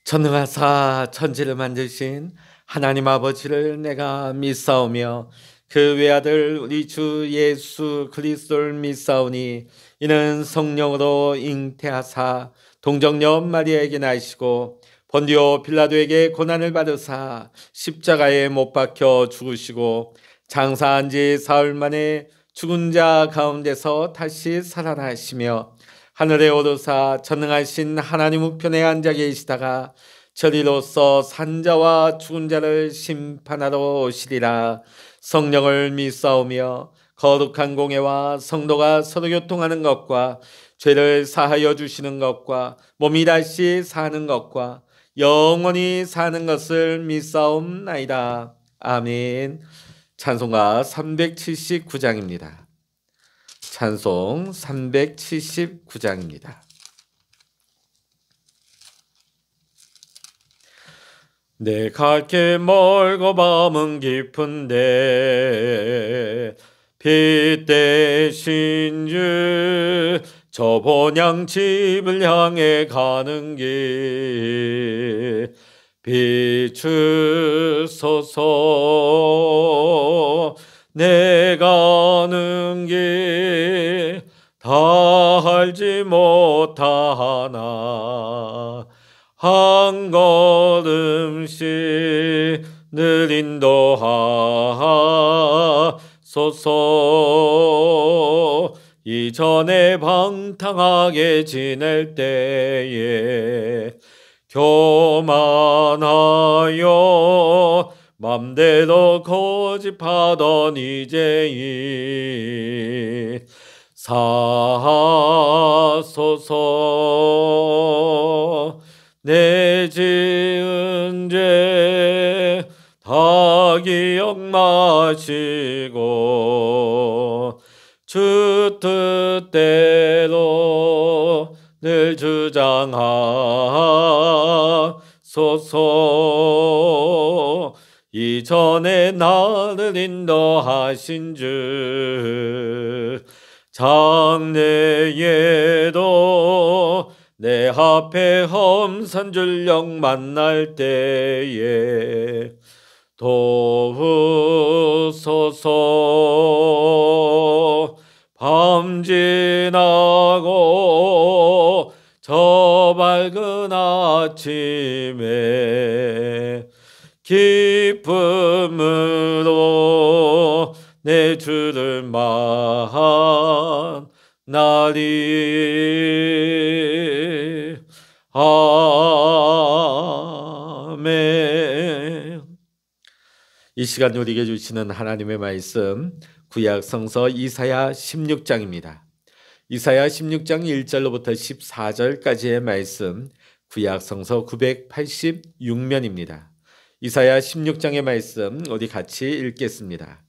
전능하사 천지를 만드신 하나님 아버지를 내가 믿사오며 그 외아들 우리 주 예수 그리스도를 믿사오니 이는 성령으로 잉태하사 동정녀 마리아에게 나시고 본디오 빌라도에게 고난을 받으사 십자가에 못 박혀 죽으시고 장사한 지 사흘 만에 죽은 자 가운데서 다시 살아나시며 하늘에 오르사 전능하신 하나님 우편에 앉아 계시다가 저리로서 산자와 죽은 자를 심판하러 오시리라. 성령을 믿사오며 거룩한 공예와 성도가 서로 교통하는 것과 죄를 사하여 주시는 것과 몸이 다시 사는 것과 영원히 사는 것을 믿사옵나이다. 아멘. 찬송가 379장입니다. 찬송 379장입니다. 내 갈 길 멀고 밤은 깊은데 빛 대신 주 저 본향 집을 향해 가는 길 비추소서. 내 가는 길 다 알지 못하나 한 걸음씩 늘 인도하소서. 이전에 방탕하게 지낼 때에 교만하여 맘대로 고집하던 이제이 사소서. 내 지은 죄 다 기억 마시고 주 뜻대로 늘 주장하소서. 이전에 나를 인도하신 주 장래에도 내 앞에 험산 줄령 만날 때에 도우소서. 밤 지나고 저 밝은 아침에 기쁨으로 내 주를 만나리. 아멘. 이 시간 우리에게 주시는 하나님의 말씀 구약 성서 이사야 16장입니다. 이사야 16장 1절로부터 14절까지의 말씀 구약 성서 986면입니다. 이사야 16장의 말씀 우리 같이 읽겠습니다.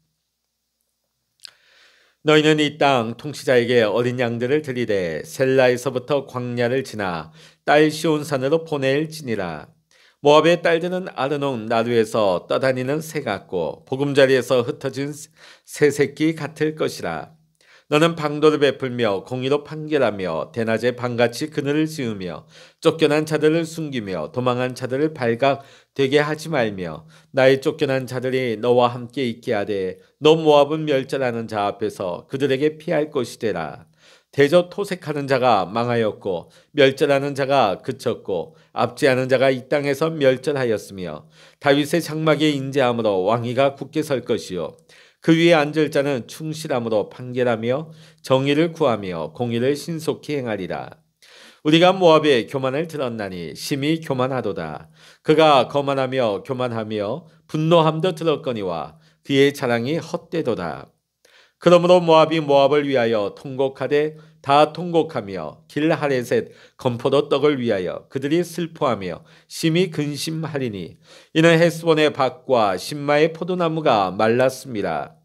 너희는 이 땅 통치자에게 어린 양들을 들이되 셀라에서부터 광야를 지나 딸 시온산으로 보낼지니라. 모압의 딸들은 아르논 나루에서 떠다니는 새 같고 보금자리에서 흩어진 새 새끼 같을 것이라. 너는 방도를 베풀며 공의로 판결하며 대낮에 밤같이 그늘을 지으며 쫓겨난 자들을 숨기며 도망한 자들을 발각되게 하지 말며 나의 쫓겨난 자들이 너와 함께 있게 하되 너 모압은 멸절하는 자 앞에서 그들에게 피할 것이 되라. 대저 토색하는 자가 망하였고 멸절하는 자가 그쳤고 압제하는 자가 이 땅에서 멸절하였으며 다윗의 장막에 인재함으로 왕위가 굳게 설 것이요 그 위에 앉을 자는 충실함으로 판결하며 정의를 구하며 공의를 신속히 행하리라. 우리가 모압의 교만을 들었나니 심히 교만하도다. 그가 거만하며 교만하며 분노함도 들었거니와 그의 자랑이 헛되도다. 그러므로 모압이 모압을 위하여 통곡하되 다 통곡하며 길하레셋 건포도 떡을 위하여 그들이 슬퍼하며 심히 근심하리니 이는 헤스본의 밭과 신마의 포도나무가 말랐습니다.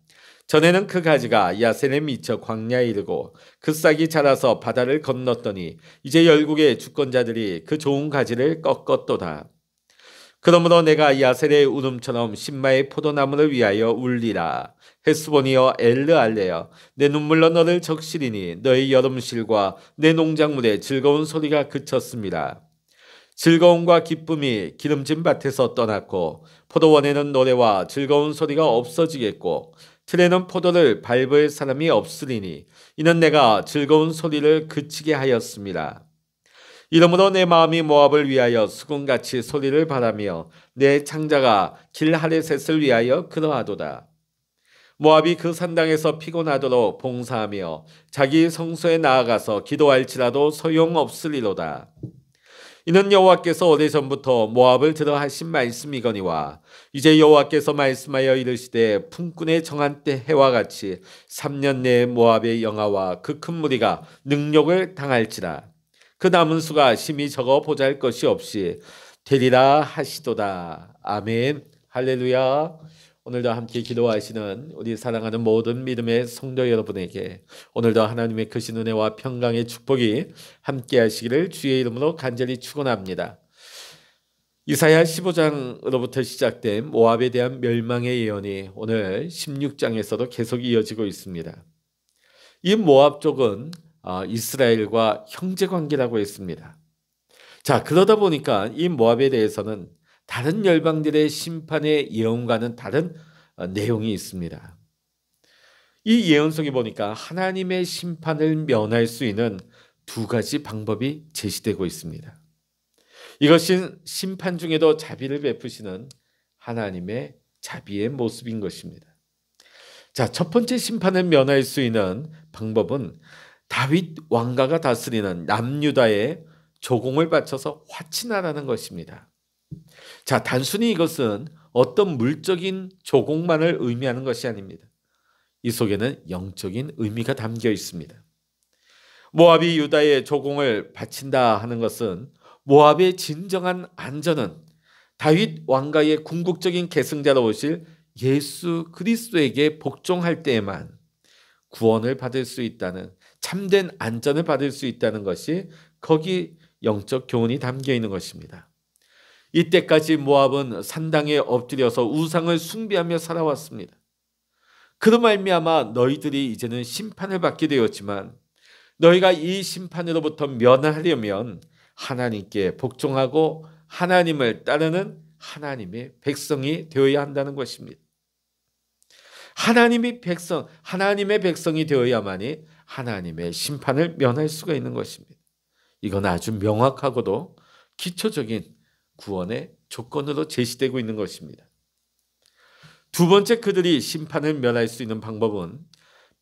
전에는 그 가지가 야센에 미쳐 광야에 이르고 그 싹이 자라서 바다를 건넜더니 이제 열국의 주권자들이 그 좋은 가지를 꺾었도다. 그러므로 내가 야셀의 울음처럼 신마의 포도나무를 위하여 울리라. 헤스본이여 엘르알레여 내 눈물로 너를 적시리니 너의 여름실과 내 농작물의 즐거운 소리가 그쳤습니다. 즐거움과 기쁨이 기름진 밭에서 떠났고 포도원에는 노래와 즐거운 소리가 없어지겠고 틀에는 포도를 밟을 사람이 없으리니 이는 내가 즐거운 소리를 그치게 하였습니다. 이러므로 내 마음이 모압을 위하여 수금같이 소리를 바라며 내 창자가 길하레셋을 위하여 그러하도다. 모압이 그 산당에서 피곤하도록 봉사하며 자기 성소에 나아가서 기도할지라도 소용없으리로다. 이는 여호와께서 오래전부터 모압을 들어 하신 말씀이거니와 이제 여호와께서 말씀하여 이르시되 품꾼의 정한 때 해와 같이 3년 내에 모압의 영하와 그 큰 무리가 능욕을 당할지라. 그 남은 수가 심히 적어 보잘 것이 없이 되리라 하시도다. 아멘. 할렐루야. 오늘도 함께 기도하시는 우리 사랑하는 모든 믿음의 성도 여러분에게 오늘도 하나님의 크신 은혜와 평강의 축복이 함께 하시기를 주의 이름으로 간절히 축원합니다. 이사야 15장으로부터 시작된 모압에 대한 멸망의 예언이 오늘 16장에서도 계속 이어지고 있습니다. 이 모압 쪽은 이스라엘과 형제관계라고 했습니다. 자, 그러다 보니까 이 모압에 대해서는 다른 열방들의 심판의 예언과는 다른 내용이 있습니다. 이 예언 속에 보니까 하나님의 심판을 면할 수 있는 두 가지 방법이 제시되고 있습니다. 이것은 심판 중에도 자비를 베푸시는 하나님의 자비의 모습인 것입니다. 자, 첫 번째 심판을 면할 수 있는 방법은 다윗 왕가가 다스리는 남유다에 조공을 바쳐서 화친하라는 것입니다. 자, 단순히 이것은 어떤 물적인 조공만을 의미하는 것이 아닙니다. 이 속에는 영적인 의미가 담겨 있습니다. 모압이 유다의 조공을 바친다 하는 것은 모압의 진정한 안전은 다윗 왕가의 궁극적인 계승자로 오실 예수 그리스도에게 복종할 때에만 구원을 받을 수 있다는, 참된 안전을 받을 수 있다는 것이 거기 영적 교훈이 담겨 있는 것입니다. 이때까지 모압은 산당에 엎드려서 우상을 숭배하며 살아왔습니다. 그로 말미암아 너희들이 이제는 심판을 받게 되었지만 너희가 이 심판으로부터 면하려면 하나님께 복종하고 하나님을 따르는 하나님의 백성이 되어야 한다는 것입니다. 하나님의 백성이 되어야만이 하나님의 심판을 면할 수가 있는 것입니다. 이건 아주 명확하고도 기초적인 구원의 조건으로 제시되고 있는 것입니다. 두 번째, 그들이 심판을 면할 수 있는 방법은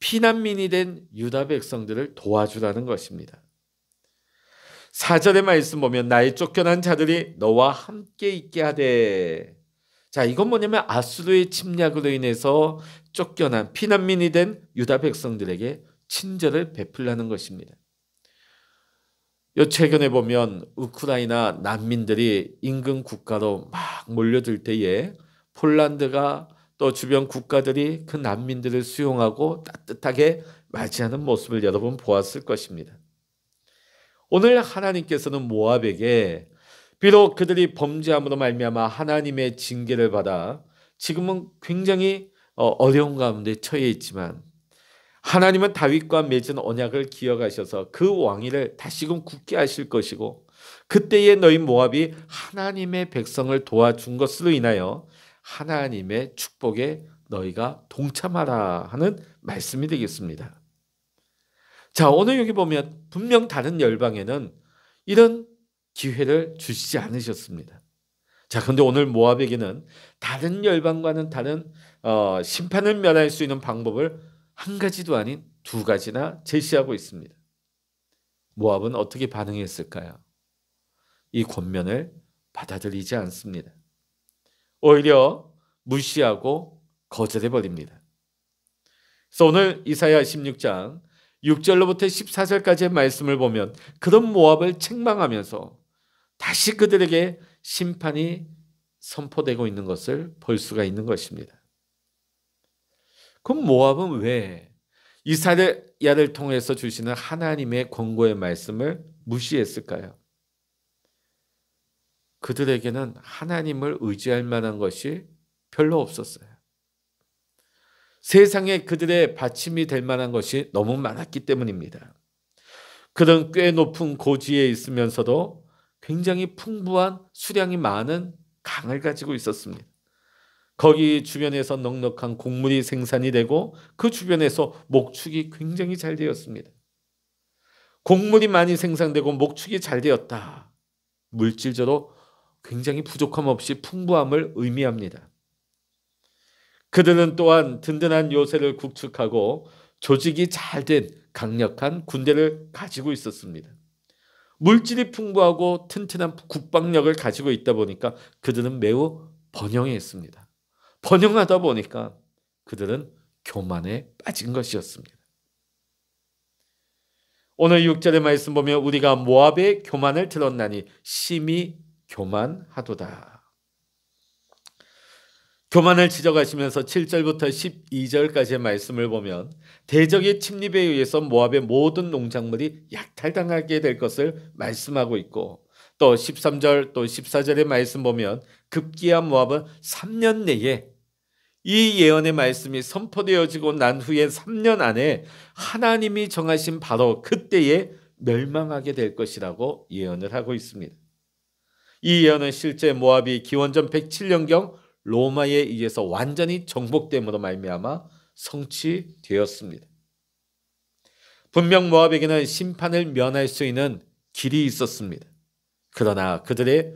피난민이 된 유다 백성들을 도와주라는 것입니다. 4절의 말씀 보면 나의 쫓겨난 자들이 너와 함께 있게 하되, 자, 이건 뭐냐면 아수르의 침략으로 인해서 쫓겨난 피난민이 된 유다 백성들에게 친절을 베풀라는 것입니다. 요 최근에 보면 우크라이나 난민들이 인근 국가로 막 몰려들 때에 폴란드가 또 주변 국가들이 그 난민들을 수용하고 따뜻하게 맞이하는 모습을 여러분 보았을 것입니다. 오늘 하나님께서는 모압에게 비록 그들이 범죄함으로 말미암아 하나님의 징계를 받아 지금은 굉장히 어려운 가운데 처해 있지만 하나님은 다윗과 맺은 언약을 기억하셔서 그 왕위를 다시금 굳게 하실 것이고 그때에 너희 모압이 하나님의 백성을 도와준 것으로 인하여 하나님의 축복에 너희가 동참하라 하는 말씀이 되겠습니다. 자, 오늘 여기 보면 분명 다른 열방에는 이런 기회를 주시지 않으셨습니다. 자, 그런데 오늘 모압에게는 다른 열방과는 다른 심판을 면할 수 있는 방법을 한 가지도 아닌 두 가지나 제시하고 있습니다. 모압은 어떻게 반응했을까요? 이 권면을 받아들이지 않습니다. 오히려 무시하고 거절해버립니다. 그래서 오늘 이사야 16장 6절로부터 14절까지의 말씀을 보면 그런 모압을 책망하면서 다시 그들에게 심판이 선포되고 있는 것을 볼 수가 있는 것입니다. 그럼 모압은 왜 이사야를 통해서 주시는 하나님의 권고의 말씀을 무시했을까요? 그들에게는 하나님을 의지할 만한 것이 별로 없었어요. 세상에 그들의 받침이 될 만한 것이 너무 많았기 때문입니다. 그들은 꽤 높은 고지에 있으면서도 굉장히 풍부한 수량이 많은 강을 가지고 있었습니다. 거기 주변에서 넉넉한 곡물이 생산이 되고 그 주변에서 목축이 굉장히 잘 되었습니다. 곡물이 많이 생산되고 목축이 잘 되었다. 물질적으로 굉장히 부족함 없이 풍부함을 의미합니다. 그들은 또한 든든한 요새를 구축하고 조직이 잘 된 강력한 군대를 가지고 있었습니다. 물질이 풍부하고 튼튼한 국방력을 가지고 있다 보니까 그들은 매우 번영했습니다. 번영하다 보니까 그들은 교만에 빠진 것이었습니다. 오늘 6절의 말씀 보면 우리가 모압의 교만을 들었나니 심히 교만하도다. 교만을 지적하시면서 7절부터 12절까지의 말씀을 보면 대적의 침입에 의해서 모압의 모든 농작물이 약탈당하게 될 것을 말씀하고 있고, 또 13절 또 14절의 말씀 보면 급기야 모압은 3년 내에 이 예언의 말씀이 선포되어지고 난 후에 3년 안에 하나님이 정하신 바로 그때에 멸망하게 될 것이라고 예언을 하고 있습니다. 이 예언은 실제 모압이 기원전 107년경 로마에 의해서 완전히 정복됨으로 말미암아 성취되었습니다. 분명 모압에게는 심판을 면할 수 있는 길이 있었습니다. 그러나 그들의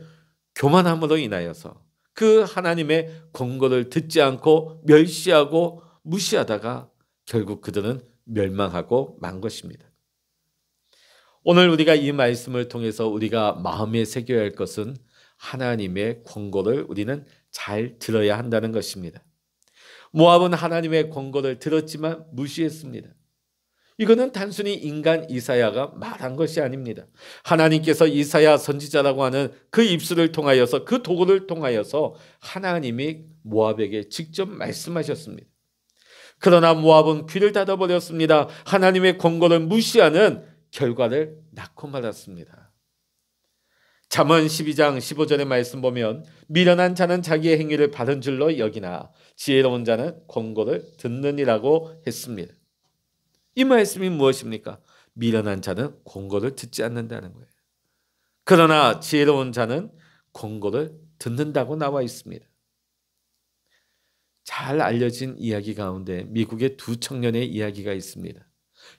교만함으로 인하여서 그 하나님의 권고를 듣지 않고 멸시하고 무시하다가 결국 그들은 멸망하고 만 것입니다. 오늘 우리가 이 말씀을 통해서 우리가 마음에 새겨야 할 것은 하나님의 권고를 우리는 잘 들어야 한다는 것입니다. 모압은 하나님의 권고를 들었지만 무시했습니다. 이거는 단순히 인간 이사야가 말한 것이 아닙니다. 하나님께서 이사야 선지자라고 하는 그 입술을 통하여서 그 도구를 통하여서 하나님이 모압에게 직접 말씀하셨습니다. 그러나 모압은 귀를 닫아버렸습니다. 하나님의 권고를 무시하는 결과를 낳고 말았습니다. 잠언 12장 15절의 말씀 보면 미련한 자는 자기의 행위를 바른 줄로 여기나 지혜로운 자는 권고를 듣느니라고 했습니다. 이 말씀이 무엇입니까? 미련한 자는 권고를 듣지 않는다는 거예요. 그러나 지혜로운 자는 권고를 듣는다고 나와 있습니다. 잘 알려진 이야기 가운데 미국의 두 청년의 이야기가 있습니다.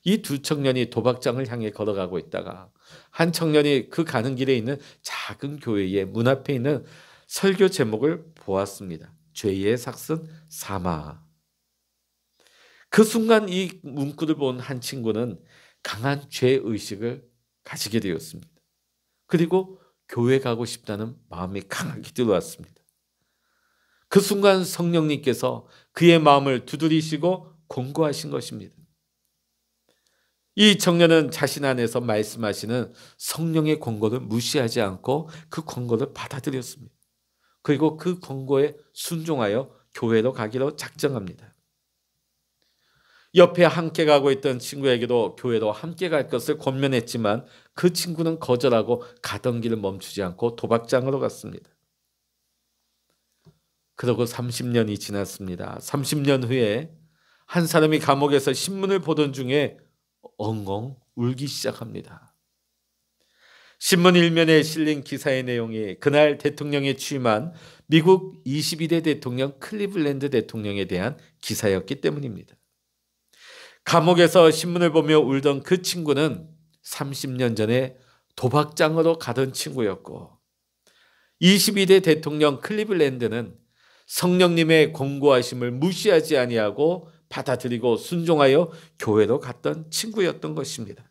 이 두 청년이 도박장을 향해 걸어가고 있다가 한 청년이 그 가는 길에 있는 작은 교회의 문 앞에 있는 설교 제목을 보았습니다. 죄의 삭슨 사마. 그 순간 이 문구를 본 한 친구는 강한 죄의식을 가지게 되었습니다. 그리고 교회 가고 싶다는 마음이 강하게 들어왔습니다. 그 순간 성령님께서 그의 마음을 두드리시고 권고하신 것입니다. 이 청년은 자신 안에서 말씀하시는 성령의 권고를 무시하지 않고 그 권고를 받아들였습니다. 그리고 그 권고에 순종하여 교회로 가기로 작정합니다. 옆에 함께 가고 있던 친구에게도 교회로 함께 갈 것을 권면했지만 그 친구는 거절하고 가던 길을 멈추지 않고 도박장으로 갔습니다. 그러고 30년이 지났습니다. 30년 후에 한 사람이 감옥에서 신문을 보던 중에 엉엉 울기 시작합니다. 신문 일면에 실린 기사의 내용이 그날 대통령에 취임한 미국 22대 대통령 클리블랜드 대통령에 대한 기사였기 때문입니다. 감옥에서 신문을 보며 울던 그 친구는 30년 전에 도박장으로 가던 친구였고 22대 대통령 클리블랜드는 성령님의 권고하심을 무시하지 아니하고 받아들이고 순종하여 교회로 갔던 친구였던 것입니다.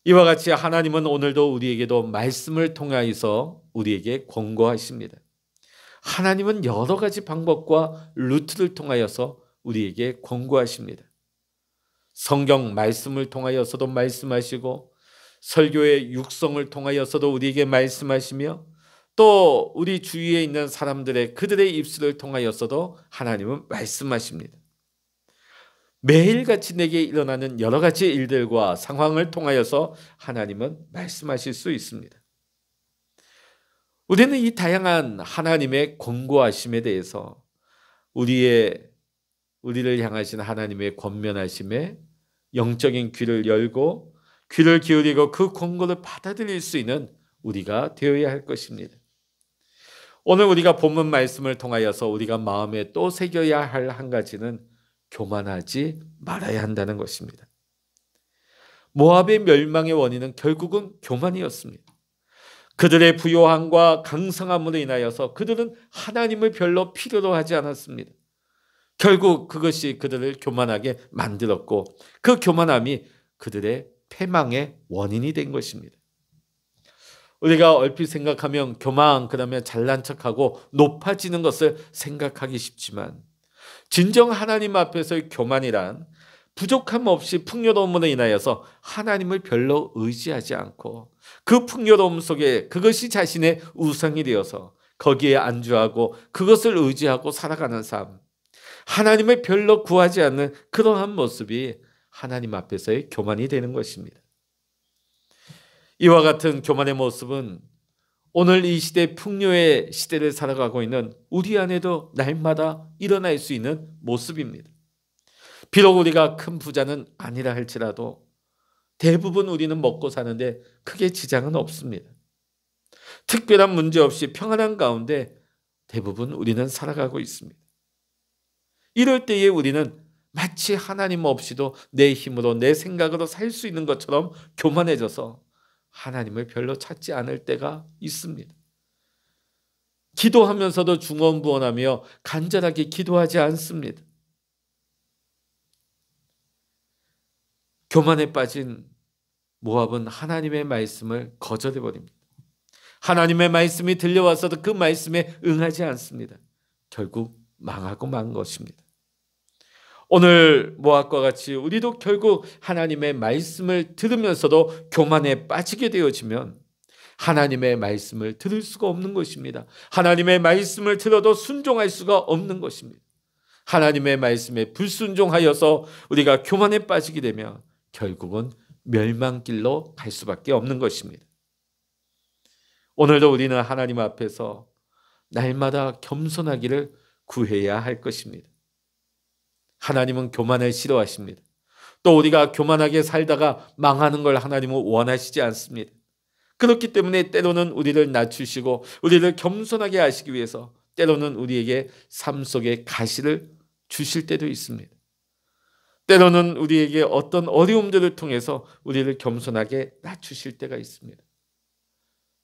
이와 같이 하나님은 오늘도 우리에게도 말씀을 통하여서 우리에게 권고하십니다. 하나님은 여러 가지 방법과 루트를 통하여서 우리에게 권고하십니다. 성경 말씀을 통하여서도 말씀하시고 설교의 육성을 통하여서도 우리에게 말씀하시며 또 우리 주위에 있는 사람들의 그들의 입술을 통하여서도 하나님은 말씀하십니다. 매일같이 내게 일어나는 여러 가지 일들과 상황을 통하여서 하나님은 말씀하실 수 있습니다. 우리는 이 다양한 하나님의 권고하심에 대해서 우리를 향하신 하나님의 권면하심에 영적인 귀를 열고 귀를 기울이고 그 권고를 받아들일 수 있는 우리가 되어야 할 것입니다. 오늘 우리가 본문 말씀을 통하여서 우리가 마음에 또 새겨야 할 한 가지는 교만하지 말아야 한다는 것입니다. 모압의 멸망의 원인은 결국은 교만이었습니다. 그들의 부요함과 강성함으로 인하여서 그들은 하나님을 별로 필요로 하지 않았습니다. 결국 그것이 그들을 교만하게 만들었고 그 교만함이 그들의 패망의 원인이 된 것입니다. 우리가 얼핏 생각하면 교만, 그러면 잘난 척하고 높아지는 것을 생각하기 쉽지만 진정 하나님 앞에서의 교만이란 부족함 없이 풍요로움으로 인하여서 하나님을 별로 의지하지 않고 그 풍요로움 속에 그것이 자신의 우상이 되어서 거기에 안주하고 그것을 의지하고 살아가는 삶, 하나님을 별로 구하지 않는 그러한 모습이 하나님 앞에서의 교만이 되는 것입니다. 이와 같은 교만의 모습은 오늘 이 시대 풍요의 시대를 살아가고 있는 우리 안에도 날마다 일어날 수 있는 모습입니다. 비록 우리가 큰 부자는 아니라 할지라도 대부분 우리는 먹고 사는데 크게 지장은 없습니다. 특별한 문제 없이 평안한 가운데 대부분 우리는 살아가고 있습니다. 이럴 때에 우리는 마치 하나님 없이도 내 힘으로 내 생각으로 살 수 있는 것처럼 교만해져서 하나님을 별로 찾지 않을 때가 있습니다. 기도하면서도 중언부언하며 간절하게 기도하지 않습니다. 교만에 빠진 모압은 하나님의 말씀을 거절해버립니다. 하나님의 말씀이 들려와서도 그 말씀에 응하지 않습니다. 결국 망하고 만 것입니다. 오늘 모압과 같이 우리도 결국 하나님의 말씀을 들으면서도 교만에 빠지게 되어지면 하나님의 말씀을 들을 수가 없는 것입니다. 하나님의 말씀을 들어도 순종할 수가 없는 것입니다. 하나님의 말씀에 불순종하여서 우리가 교만에 빠지게 되면 결국은 멸망길로 갈 수밖에 없는 것입니다. 오늘도 우리는 하나님 앞에서 날마다 겸손하기를 구해야 할 것입니다. 하나님은 교만을 싫어하십니다. 또 우리가 교만하게 살다가 망하는 걸 하나님은 원하시지 않습니다. 그렇기 때문에 때로는 우리를 낮추시고 우리를 겸손하게 하시기 위해서 때로는 우리에게 삶 속에 가시를 주실 때도 있습니다. 때로는 우리에게 어떤 어려움들을 통해서 우리를 겸손하게 낮추실 때가 있습니다.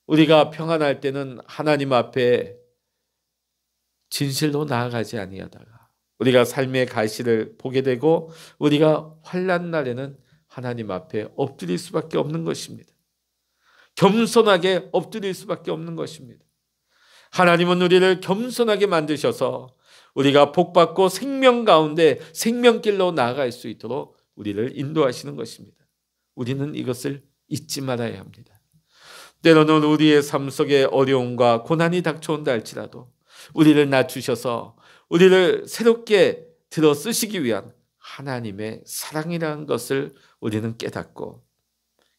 우리가 평안할 때는 하나님 앞에 진실로 나아가지 아니하다가 우리가 삶의 가시를 보게 되고 우리가 환난 날에는 하나님 앞에 엎드릴 수밖에 없는 것입니다. 겸손하게 엎드릴 수밖에 없는 것입니다. 하나님은 우리를 겸손하게 만드셔서 우리가 복받고 생명 가운데 생명길로 나아갈 수 있도록 우리를 인도하시는 것입니다. 우리는 이것을 잊지 말아야 합니다. 때로는 우리의 삶 속에 어려움과 고난이 닥쳐온다 할지라도 우리를 낮추셔서 우리를 새롭게 들어 쓰시기 위한 하나님의 사랑이라는 것을 우리는 깨닫고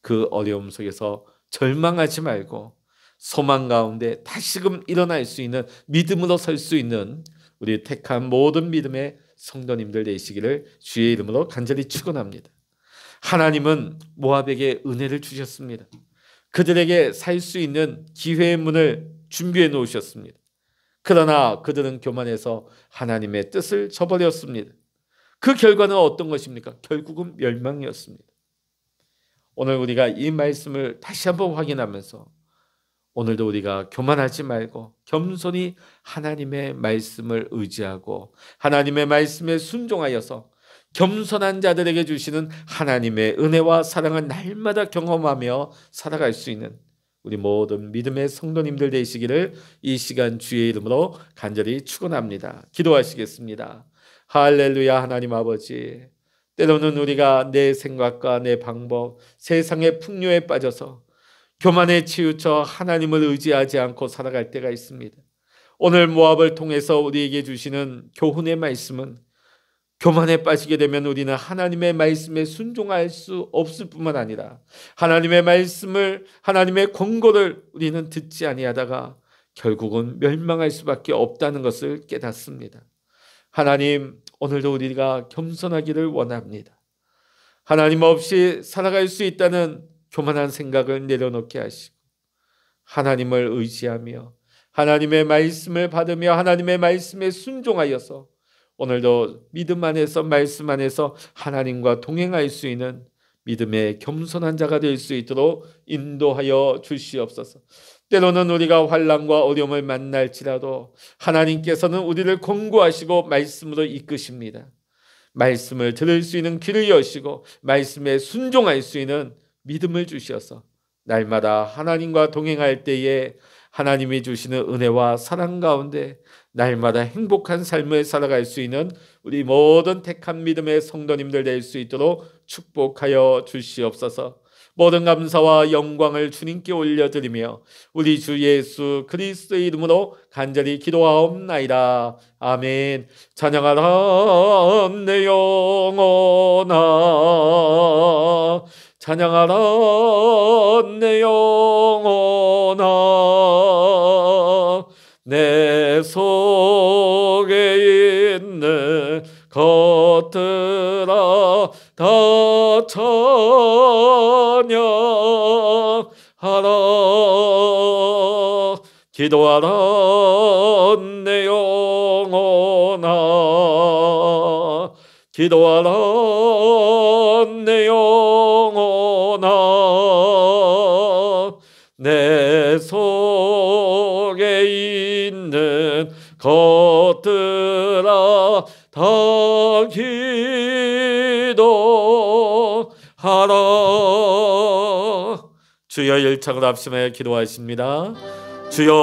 그 어려움 속에서 절망하지 말고 소망 가운데 다시금 일어날 수 있는 믿음으로 설 수 있는 우리 택한 모든 믿음의 성도님들 되시기를 주의 이름으로 간절히 축원합니다. 하나님은 모압에게 은혜를 주셨습니다. 그들에게 살 수 있는 기회의 문을 준비해 놓으셨습니다. 그러나 그들은 교만해서 하나님의 뜻을 저버렸습니다. 그 결과는 어떤 것입니까? 결국은 멸망이었습니다. 오늘 우리가 이 말씀을 다시 한번 확인하면서 오늘도 우리가 교만하지 말고 겸손히 하나님의 말씀을 의지하고 하나님의 말씀에 순종하여서 겸손한 자들에게 주시는 하나님의 은혜와 사랑을 날마다 경험하며 살아갈 수 있는 우리 모든 믿음의 성도님들 되시기를 이 시간 주의 이름으로 간절히 축원합니다. 기도하시겠습니다. 할렐루야. 하나님 아버지, 때로는 우리가 내 생각과 내 방법, 세상의 풍요에 빠져서 교만에 치우쳐 하나님을 의지하지 않고 살아갈 때가 있습니다. 오늘 모압을 통해서 우리에게 주시는 교훈의 말씀은 교만에 빠지게 되면 우리는 하나님의 말씀에 순종할 수 없을 뿐만 아니라 하나님의 말씀을, 하나님의 권고를 우리는 듣지 아니하다가 결국은 멸망할 수밖에 없다는 것을 깨닫습니다. 하나님, 오늘도 우리가 겸손하기를 원합니다. 하나님 없이 살아갈 수 있다는 교만한 생각을 내려놓게 하시고 하나님을 의지하며 하나님의 말씀을 받으며 하나님의 말씀에 순종하여서 오늘도 믿음 안에서 말씀 안에서 하나님과 동행할 수 있는 믿음의 겸손한 자가 될 수 있도록 인도하여 주시옵소서. 때로는 우리가 환난과 어려움을 만날지라도 하나님께서는 우리를 권고하시고 말씀으로 이끄십니다. 말씀을 들을 수 있는 귀를 여시고 말씀에 순종할 수 있는 믿음을 주셔서 날마다 하나님과 동행할 때에 하나님이 주시는 은혜와 사랑 가운데 날마다 행복한 삶을 살아갈 수 있는 우리 모든 택한 믿음의 성도님들 될 수 있도록 축복하여 주시옵소서. 모든 감사와 영광을 주님께 올려드리며 우리 주 예수 그리스도의 이름으로 간절히 기도하옵나이다. 아멘. 찬양하라 내 영혼아, 찬양하라 내 영혼아, 내 속에 있는 것들아 다 찬양하라. 기도하라 내 영혼아, 기도하라 내 영혼아, 내 속에 있는 것들아 다 기도하라. 주여, 열창을 합심하여 기도하십니다. 주여,